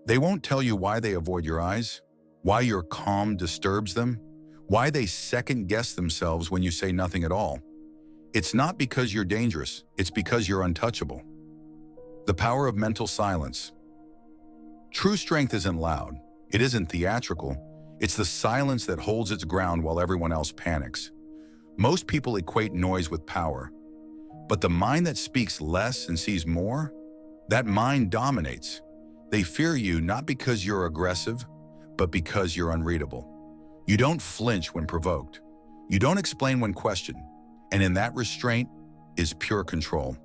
They won't tell you why they avoid your eyes, why your calm disturbs them, why they second-guess themselves when you say nothing at all. It's not because you're dangerous, it's because you're untouchable. The power of mental silence. True strength isn't loud, it isn't theatrical, it's the silence that holds its ground while everyone else panics. Most people equate noise with power, but the mind that speaks less and sees more, that mind dominates. They fear you not because you're aggressive, but because you're unreadable. You don't flinch when provoked. You don't explain when questioned. And in that restraint is pure control.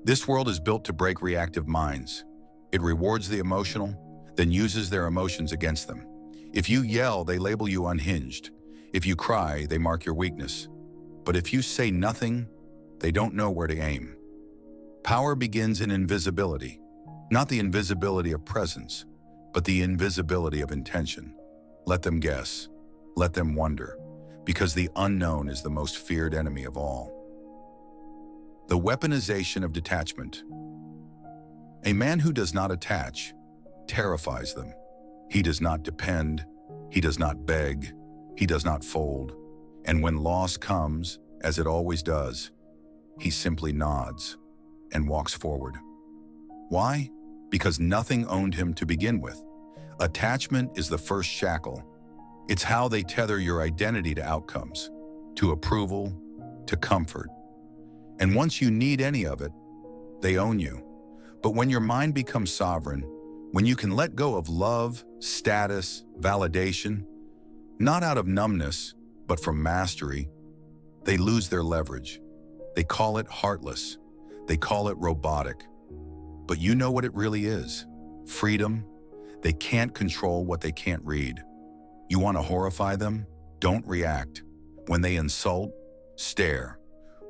This world is built to break reactive minds. It rewards the emotional, then uses their emotions against them. If you yell, they label you unhinged. If you cry, they mark your weakness. But if you say nothing, they don't know where to aim. Power begins in invisibility, not the invisibility of presence, but the invisibility of intention. Let them guess, let them wonder, because the unknown is the most feared enemy of all. The weaponization of detachment. A man who does not attach terrifies them. He does not depend, he does not beg, he does not fold. And when loss comes, as it always does, he simply nods and walks forward. Why? Because nothing owned him to begin with. Attachment is the first shackle. It's how they tether your identity to outcomes, to approval, to comfort. And once you need any of it, they own you. But when your mind becomes sovereign, when you can let go of love, status, validation, not out of numbness, but from mastery, they lose their leverage. They call it heartless. They call it robotic. But you know what it really is? Freedom. They can't control what they can't read. You want to horrify them? Don't react. When they insult, stare.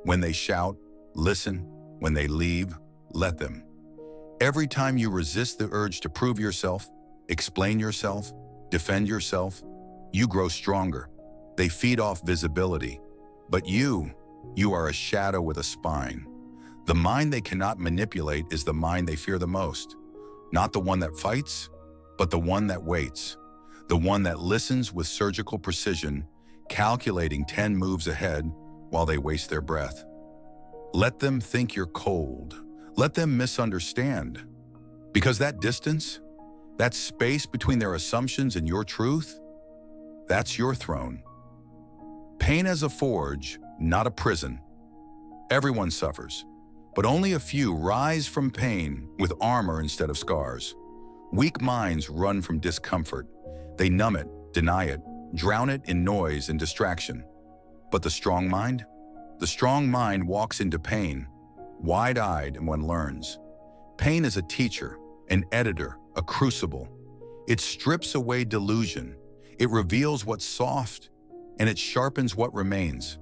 When they shout, listen. When they leave, let them. Every time you resist the urge to prove yourself, explain yourself, defend yourself, you grow stronger. They feed off visibility. But you are a shadow with a spine. The mind they cannot manipulate is the mind they fear the most. Not the one that fights, but the one that waits. The one that listens with surgical precision, calculating 10 moves ahead while they waste their breath. Let them think you're cold. Let them misunderstand. Because that distance, that space between their assumptions and your truth, that's your throne. Pain as a forge, not a prison. Everyone suffers, but only a few rise from pain with armor instead of scars. Weak minds run from discomfort. They numb it, deny it, drown it in noise and distraction. But the strong mind? The strong mind walks into pain, wide-eyed and one learns. Pain is a teacher, an editor, a crucible. It strips away delusion. It reveals what's soft, and it sharpens what remains.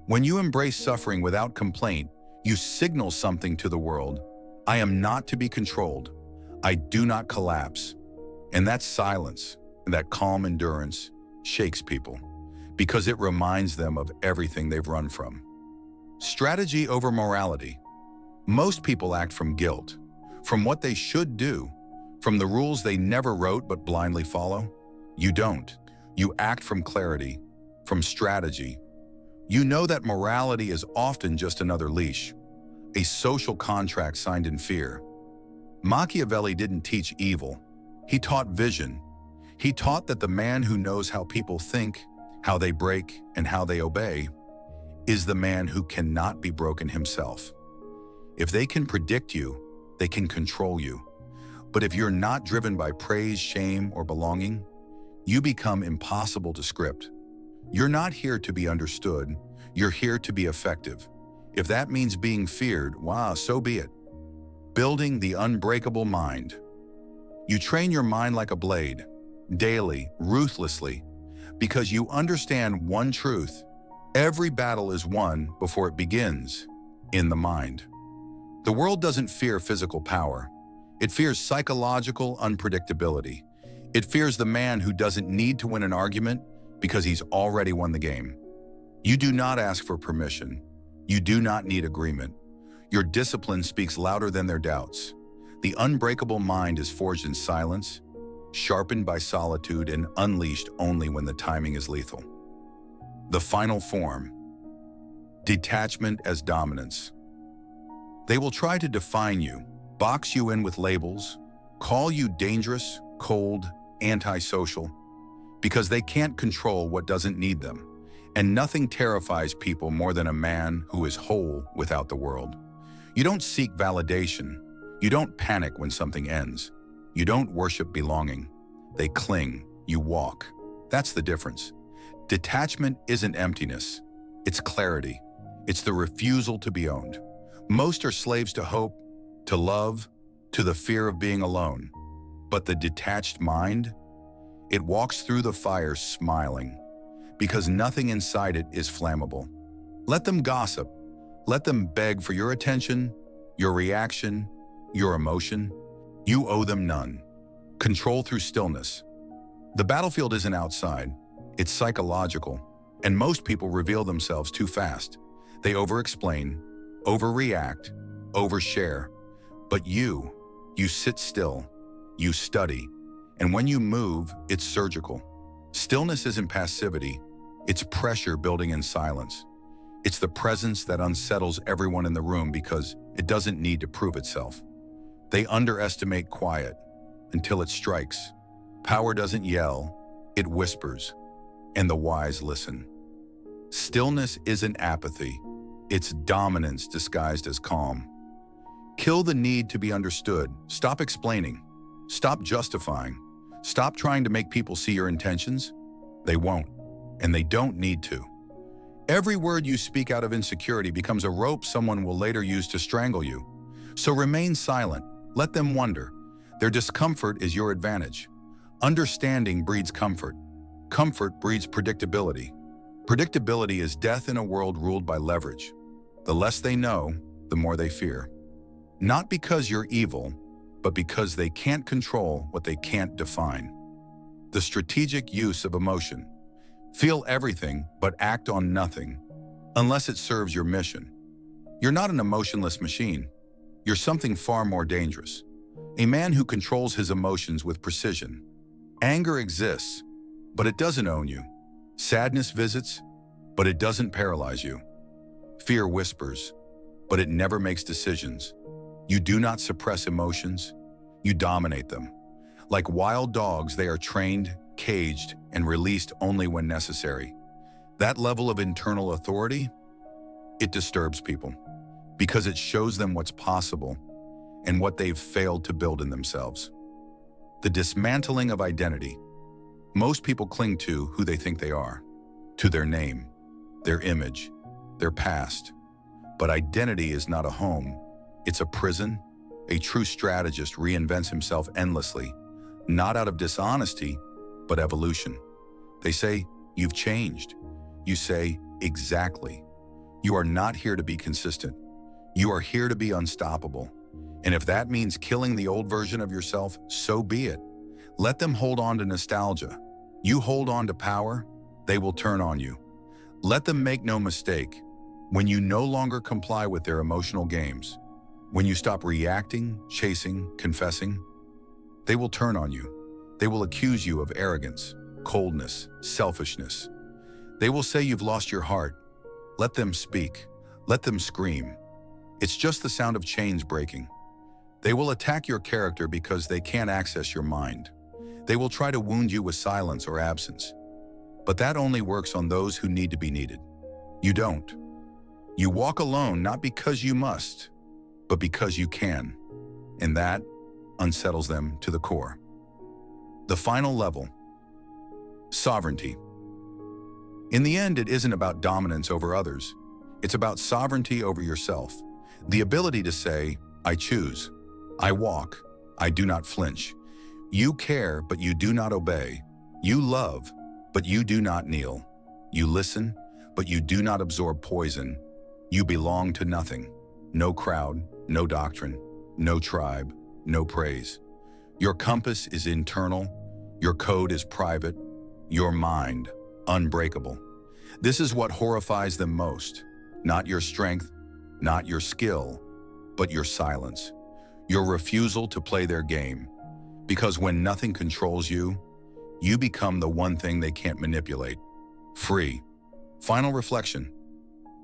When you embrace suffering without complaint, you signal something to the world. I am not to be controlled. I do not collapse. And that silence, and that calm endurance, shakes people, because it reminds them of everything they've run from. Strategy over morality. Most people act from guilt, from what they should do, from the rules they never wrote but blindly follow. You don't. You act from clarity, from strategy. You know that morality is often just another leash, a social contract signed in fear. Machiavelli didn't teach evil. He taught vision. He taught that the man who knows how people think, how they break, and how they obey, is the man who cannot be broken himself. If they can predict you, they can control you. But if you're not driven by praise, shame, or belonging, you become impossible to script. You're not here to be understood. You're here to be effective. If that means being feared, wow, so be it. Building the unbreakable mind. You train your mind like a blade, daily, ruthlessly, because you understand one truth. Every battle is won before it begins, in the mind. The world doesn't fear physical power. It fears psychological unpredictability. It fears the man who doesn't need to win an argument because he's already won the game. You do not ask for permission. You do not need agreement. Your discipline speaks louder than their doubts. The unbreakable mind is forged in silence, sharpened by solitude and unleashed only when the timing is lethal. The final form, detachment as dominance. They will try to define you, box you in with labels, call you dangerous, cold, antisocial, because they can't control what doesn't need them. And nothing terrifies people more than a man who is whole without the world. You don't seek validation. You don't panic when something ends. You don't worship belonging. They cling. You walk. That's the difference. Detachment isn't emptiness. It's clarity. It's the refusal to be owned. Most are slaves to hope, to love, to the fear of being alone. But the detached mind, it walks through the fire smiling, because nothing inside it is flammable. Let them gossip. Let them beg for your attention, your reaction, your emotion. You owe them none. Control through stillness. The battlefield isn't outside. It's psychological. And most people reveal themselves too fast. They over-explain, overreact, overshare. But you sit still. You study. And when you move, it's surgical. Stillness isn't passivity. It's pressure building in silence. It's the presence that unsettles everyone in the room because it doesn't need to prove itself. They underestimate quiet until it strikes. Power doesn't yell, it whispers, and the wise listen. Stillness isn't apathy. It's dominance disguised as calm. Kill the need to be understood. Stop explaining. Stop justifying. Stop trying to make people see your intentions. They won't, and they don't need to. Every word you speak out of insecurity becomes a rope someone will later use to strangle you. So remain silent. Let them wonder. Their discomfort is your advantage. Understanding breeds comfort. Comfort breeds predictability. Predictability is death in a world ruled by leverage. The less they know, the more they fear. Not because you're evil, but because they can't control what they can't define. The strategic use of emotion. Feel everything, but act on nothing, unless it serves your mission. You're not an emotionless machine. You're something far more dangerous. A man who controls his emotions with precision. Anger exists, but it doesn't own you. Sadness visits, but it doesn't paralyze you. Fear whispers, but it never makes decisions. You do not suppress emotions, you dominate them. Like wild dogs, they are trained, caged, and released only when necessary. That level of internal authority, it disturbs people because it shows them what's possible and what they've failed to build in themselves. The dismantling of identity. Most people cling to who they think they are, to their name, their image, their past. But identity is not a home. It's a prison. A true strategist reinvents himself endlessly, not out of dishonesty, but evolution. They say, "You've changed." You say, "Exactly." You are not here to be consistent. You are here to be unstoppable. And if that means killing the old version of yourself, so be it. Let them hold on to nostalgia. You hold on to power, they will turn on you. Let them make no mistake. When you no longer comply with their emotional games, when you stop reacting, chasing, confessing, they will turn on you. They will accuse you of arrogance, coldness, selfishness. They will say you've lost your heart. Let them speak. Let them scream. It's just the sound of chains breaking. They will attack your character because they can't access your mind. They will try to wound you with silence or absence. But that only works on those who need to be needed. You don't. You walk alone not because you must, but because you can. And that unsettles them to the core. The final level, sovereignty. In the end, it isn't about dominance over others. It's about sovereignty over yourself. The ability to say, "I choose. I walk. I do not flinch." You care, but you do not obey. You love, but you do not kneel. You listen, but you do not absorb poison. You belong to nothing. No crowd, no doctrine, no tribe, no praise. Your compass is internal. Your code is private. Your mind, unbreakable. This is what horrifies them most. Not your strength, not your skill, but your silence. Your refusal to play their game. Because when nothing controls you, you become the one thing they can't manipulate. Free. Final reflection.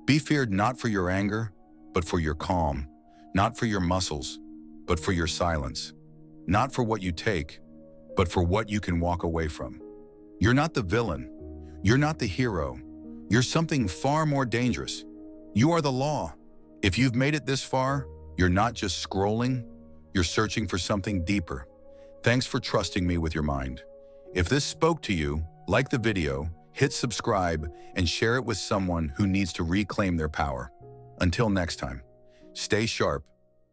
Be feared not for your anger, but for your calm. Not for your muscles, but for your silence. Not for what you take, but for what you can walk away from. You're not the villain. You're not the hero. You're something far more dangerous. You are the law. If you've made it this far, you're not just scrolling, you're searching for something deeper. Thanks for trusting me with your mind. If this spoke to you, like the video, hit subscribe, and share it with someone who needs to reclaim their power. Until next time, stay sharp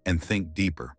and think deeper.